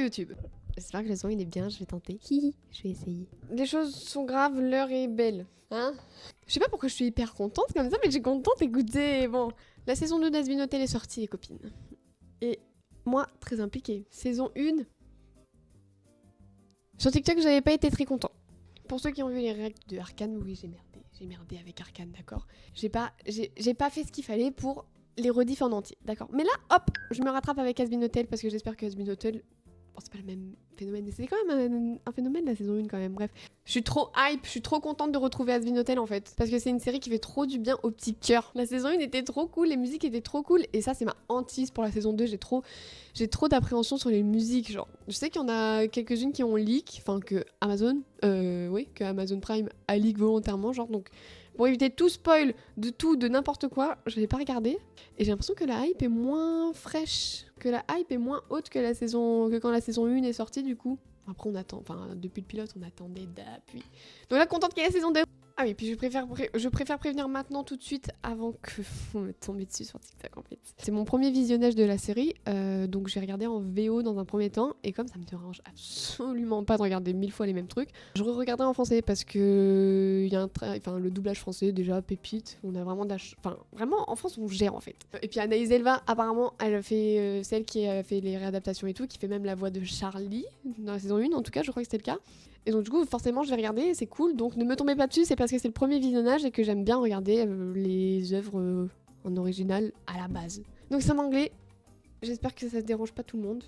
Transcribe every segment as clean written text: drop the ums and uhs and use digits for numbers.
YouTube. J'espère que le son il est bien, je vais tenter. Hihi, je vais essayer. Les choses sont graves, l'heure est belle. Hein? Je sais pas pourquoi je suis hyper contente comme ça, mais j'ai contente, écoutez. Bon, la saison 2 d'Has-Been Hotel est sortie, les copines. Et moi, très impliquée. Saison 1. Sur TikTok, j'avais pas été très content. Pour ceux qui ont vu les réacts de Arcane, oui, j'ai merdé. J'ai merdé avec Arcane, d'accord. J'ai pas fait ce qu'il fallait pour les rediff en entier, d'accord. Mais là, hop, je me rattrape avec Has-Been Hotel parce que j'espère que Has-Been Hotel... Bon, c'est pas le même phénomène, mais c'est quand même un phénomène la saison 1 quand même, bref. Je suis trop hype, je suis trop contente de retrouver Has-Been Hotel en fait. Parce que c'est une série qui fait trop du bien au petit cœur. La saison 1 était trop cool, les musiques étaient trop cool. Et ça, c'est ma hantise pour la saison 2. J'ai trop d'appréhension sur les musiques, genre. Je sais qu'il y en a quelques-unes qui ont leak, enfin que Amazon, que Amazon Prime a leak volontairement, genre, donc... Pour éviter tout spoil de tout, de n'importe quoi, je l'ai pas regardé. Et j'ai l'impression que la hype est moins fraîche, que la hype est moins haute que quand la saison 1 est sortie du coup. Après on attend, enfin depuis le pilote on attendait d'appui. Donc là contente qu'il y ait la saison 2. Ah oui, puis je préfère prévenir maintenant tout de suite avant que on me tombe dessus sur TikTok en fait. C'est mon premier visionnage de la série, donc j'ai regardé en VO dans un premier temps, et comme ça me dérange absolument pas de regarder 1000 fois les mêmes trucs, je regardais en français parce que y a le doublage français déjà pépite, on a vraiment vraiment en France on gère en fait. Et puis Anaïs Elva apparemment elle a fait celle qui a fait les réadaptations et tout, qui fait même la voix de Charlie dans la saison 1 en tout cas, je crois que c'était le cas. Et donc du coup forcément je vais regarder, c'est cool, donc ne me tombez pas dessus, c'est parce que c'est le premier visionnage et que j'aime bien regarder les œuvres en original à la base. Donc c'est en anglais, j'espère que ça dérange pas tout le monde,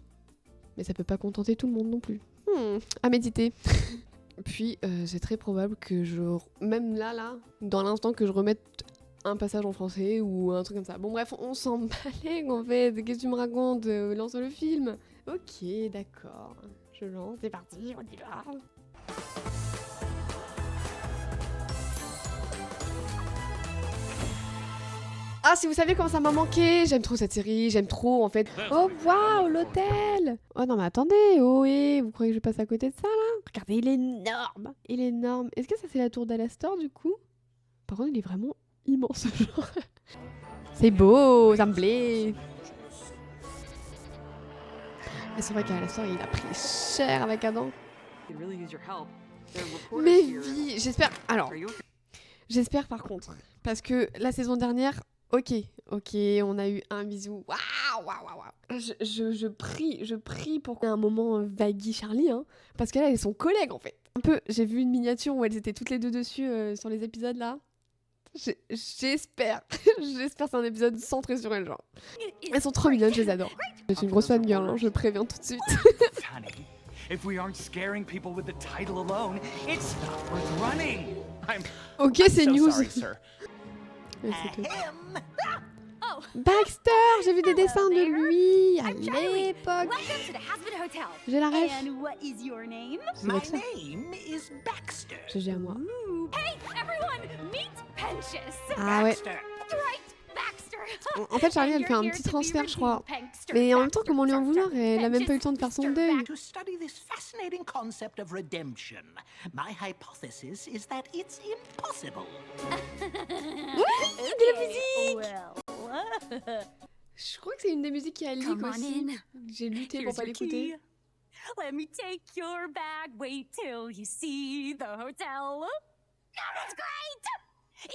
mais ça peut pas contenter tout le monde non plus. À méditer. Puis c'est très probable que même là, dans l'instant que je remette un passage en français ou un truc comme ça. Bon bref, on s'en balègue en fait, qu'est-ce que tu me racontes, lance le film. Ok, d'accord, je lance, c'est parti, on y va. Ah, si vous savez comment ça m'a manqué, j'aime trop cette série, j'aime trop en fait. Oh waouh, l'hôtel. Oh non mais attendez, oh et vous croyez que je passe à côté de ça là? Regardez, il est énorme. Il est énorme. Est-ce que ça c'est la tour d'Alastor du coup? Par contre il est vraiment immense genre. C'est beau, ça me plaît. Mais c'est vrai qu'Alastor il a pris cher avec Adam. Mais vie, j'espère... Alors, j'espère par contre, parce que la saison dernière... Ok, on a eu un bisou. Waouh. Je prie pour qu'il y ait un moment Vaggy Charlie, hein. Parce que là, elle est son collègue, en fait. Un peu, j'ai vu une miniature où elles étaient toutes les deux dessus sur les épisodes, là. J'espère. J'espère que c'est un épisode centré sur elles, genre. Elles sont trop mignonnes, je les adore. Je suis une grosse fangirl, hein, je préviens tout de suite. Ok, c'est news. Baxter, j'ai vu des dessins de lui à l'époque. J'ai la ref. C'est Baxter. GG à moi. Ah ouais. En fait, Charlie, elle fait un petit transfert, je crois. Mais en même temps, comment lui en vouloir? Elle a même pas eu le temps de faire son deuil. De la musique! Je crois que c'est une des musiques qui a leak aussi. J'ai lutté pour pas l'écouter. Let me take your bag, wait till you see the hotel. It's great!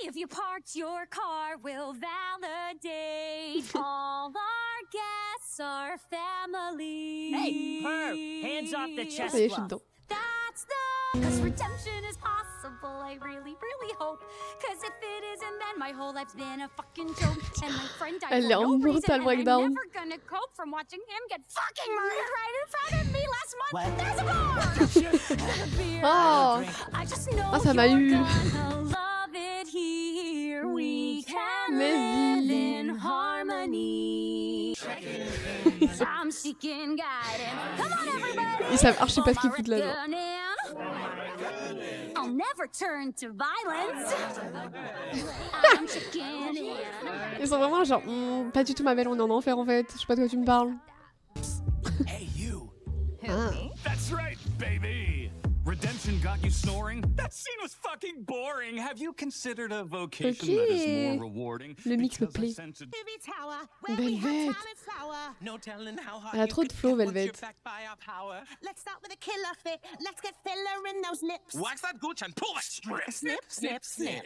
If you parked your car, we'll validate. All our guests are family. Hey, her! Hands off the chest Ça y est, je suis dedans. That's the... Cause redemption is possible, I really, really hope. Cause if it isn't, then my whole life's been a fucking joke. And my friend died Elle est for en no reason, mental and I'm breakdown. never gonna cope from watching him get fucking murdered right in front of me last month. There's a bar! Oh, I just know ah, ça m'a eu. you're gonna love it here. We can live in harmony. I'm seeking guidance. Come on, everybody. Ils savent archi pas ce qu'ils foutent là, genre. I'll never turn to violence. I'm checking in. Ils sont vraiment genre, pas du tout ma belle, on est en enfer en fait. Je sais pas de quoi tu me parles. Hey you. Ah. That's right, baby. redemption got you snoring? That scene was fucking boring. Have you considered a vocation that is more rewarding? Le mix me plaît. Velvet. Elle a trop de flow, Velvet. Let's start with a killer fit. Let's get filler in those lips. Wax that gooch and pull it. Snip, snip, snip.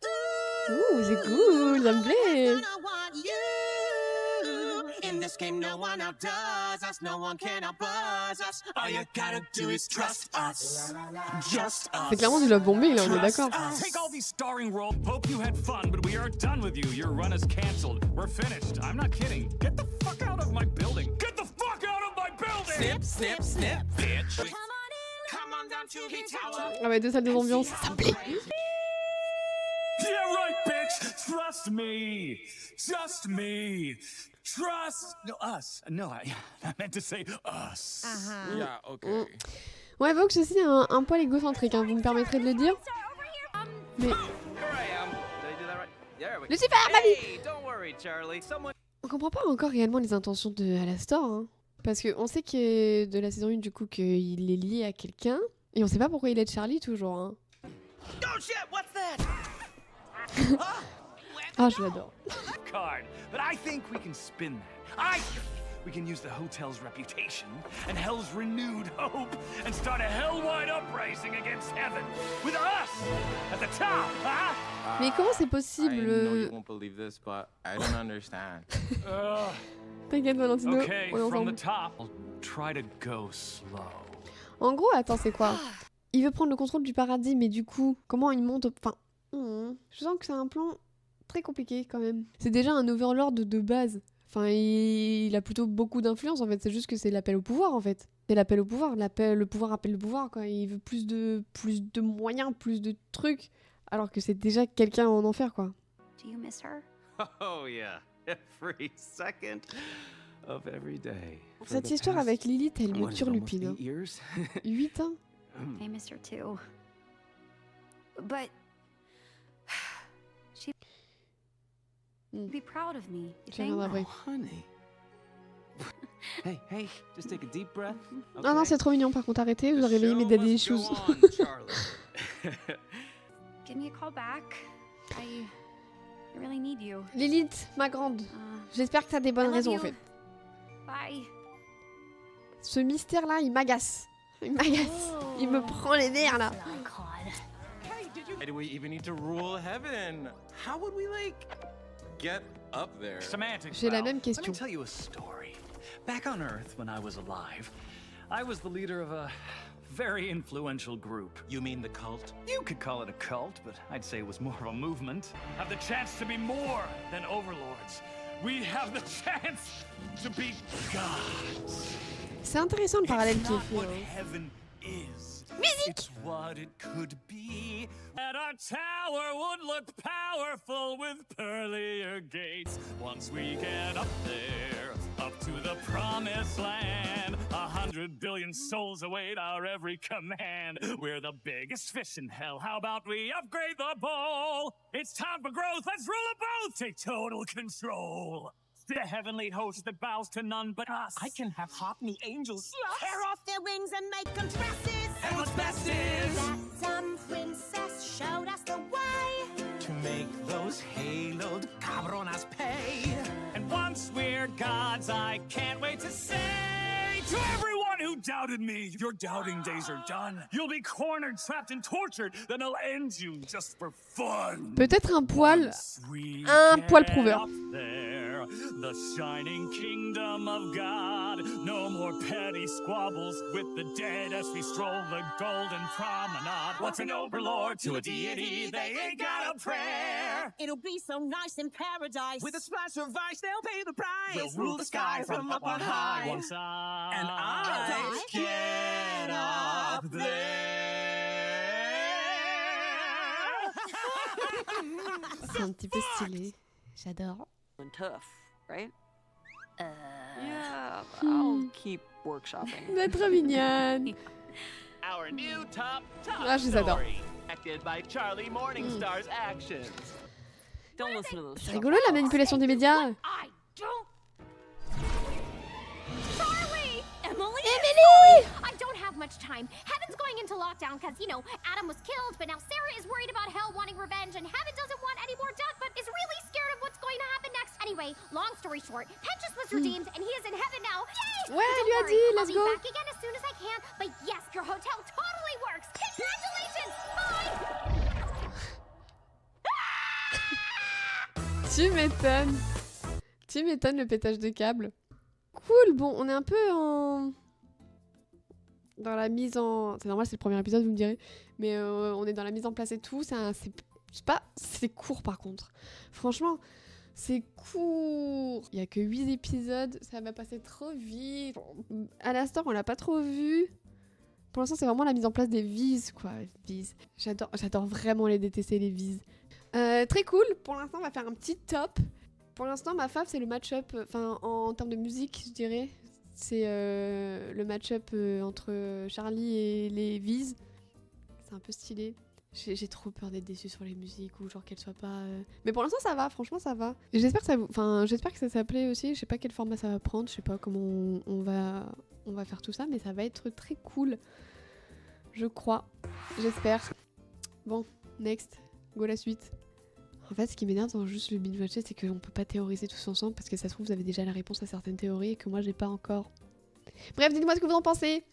Ouh, c'est cool, ça me plaît. I want you. In this game, no one outdoes us. No one can outbuzz us. All you gotta do is trust us. Just us. C'est clairement du love bombing, là, on est d'accord. Take all these starring roles. Hope you had fun, but we are done with you. Your run is canceled. We're finished. I'm not kidding. Get the fuck out of my building. Get the fuck out of my building. Snip, snip, snip, bitch. Come on down to the tower. Ah ouais, 2 salles, 2 ambiances, ça me plaît. Yeah, right, bitch. Trust me. Just me. Trust us. No, I meant to say us. Yeah, okay. Ouais, Vox aussi un poil égocentrique, hein, vous me permettrez de le dire. Mais Here I am. Did I do that right? There we go. Lucifer, mamie. Hey, don't worry, Charlie. Someone. on comprend pas encore réellement les intentions de Alastor, hein. Parce qu'on sait que de la saison 1, du coup, qu'il est lié à quelqu'un. Et on sait pas pourquoi il aide Charlie, toujours, hein. Oh shit! What's that? Ah, je l'adore. Card, but I think we can spin that. I think we can use the hotel's reputation and Hell's renewed hope and start a hell-wide uprising against heaven with us at the top, huh? Mais comment c'est I possible know you won't believe this, but I don't understand. T'inquiète, Valentino, Okay, on est from the ensemble. top, I'll try to go slow. En gros, attends, c'est quoi? Il veut prendre le contrôle du paradis, mais du coup, comment il monte Enfin, je sens que c'est un plan très compliqué quand même. C'est déjà un overlord de base. Enfin, il a plutôt beaucoup d'influence en fait. C'est juste que c'est l'appel au pouvoir en fait. C'est l'appel au pouvoir. Le pouvoir appelle le pouvoir quoi. Il veut plus de moyens, plus de trucs. Alors que c'est déjà quelqu'un en enfer quoi. Do you miss her? Oh yeah, every second of every day. Cette histoire avec Lilith, elle me turlupine. Hein. 8 ans. I miss her too. But she'd be proud of me. You Je think? reviendrai après. Honey. Hey, just take a deep breath. Ah non, c'est trop mignon par contre, arrêtez, vous avez réveillé mes daddy issues. Give me a call back. I really need you. Lilith, ma grande, Uh, j'espère que t'as des bonnes I love raisons en you. fait. Bye. Ce mystère-là, il m'agace. Il m'agace. Il me prend les nerfs là. Why do we even need to rule heaven? How would we, like, get up there? Semantics. J'ai la pal. même Let question. me tell you a story. Back on Earth, when I was alive, I was the leader of a very influential group. You mean the cult? You could call it a cult, but I'd say it was more of a movement. Have the chance to be more than overlords. We have the chance to be gods. C'est intéressant le parallèle It's qui est not fait. what Hein. heaven is. It's what it could be. And our tower would look powerful with pearlier gates. Once we get up there, up to the promised land, 100 billion souls await our every command. We're the biggest fish in hell. How about we upgrade the bowl? It's time for growth. Let's rule them both. Take total control. The heavenly host that bows to none but us. I can have hot new angels. Tear off their wings and make them dresses. And what's best is That princess showed us the way. to make those haloed cabronas pay. And once we're gods, I can't wait to say to everyone who doubted me, your doubting days are done. You'll be cornered, trapped, and tortured. Then I'll end you just for fun. Peut-être un poil. Once we Un poil get prouveur. up there, the shining kingdom of God. No more petty squabbles with the dead as we stroll the golden promenade. What's an overlord to a deity? They ain't got a prayer. It'll be so nice in paradise. With a splash of ice, they'll pay the price. We'll rule the sky from up on high. Once And I get up there. C'est un petit peu stylé. J'adore. And tough, right? Yeah, I'll keep workshopping. C'est trop mignonne. Our new top Ah, je les adore. story, acted by Charlie Morningstar's actions. Don't listen to those. C'est rigolo la manipulation des médias. I don't. Charlie! Emily! Emily! I don't have much time. Heaven's going into lockdown because, you know, Adam was killed, but now Sarah is worried about Hell wanting revenge, and Heaven doesn't want any more death, but is really scared of what's going to happen next. Anyway, long story short, Penchus was redeemed, and he is in heaven now. Yay! Ouais, Don't lui a worry, dit, I'll let's be go. back again as soon as I can, but yes, your hotel totally works. Congratulations! Bye! Tu m'étonnes. Tu m'étonnes le pétage de câble. Cool, bon, on est un peu dans la mise en... C'est normal, c'est le premier épisode, vous me direz. Mais on est dans la mise en place et tout. C'est court par contre. Franchement, c'est court. Il y a que 8 épisodes, ça va passer trop vite. Alastor, on l'a pas trop vu. Pour l'instant, c'est vraiment la mise en place des vises, quoi. Vises. J'adore vraiment les détester, les vises. Très cool. Pour l'instant, on va faire un petit top. Pour l'instant, ma fave, c'est le match-up. Enfin, en termes de musique, je dirais. C'est le match-up entre Charlie et les Viz. C'est un peu stylé. J'ai trop peur d'être déçue sur les musiques ou genre qu'elles soient pas... Mais pour l'instant, ça va. Franchement, ça va. J'espère que ça vous... Enfin, j'espère que ça s'appelait aussi. Je sais pas quel format ça va prendre. Je sais pas comment on va faire tout ça. Mais ça va être très cool. Je crois. J'espère. Bon, next. Go la suite. En fait, ce qui m'énerve dans juste le binge-watcher, c'est qu'on peut pas théoriser tous ensemble parce que ça se trouve, vous avez déjà la réponse à certaines théories et que moi, j'ai pas encore. Bref, dites-moi ce que vous en pensez.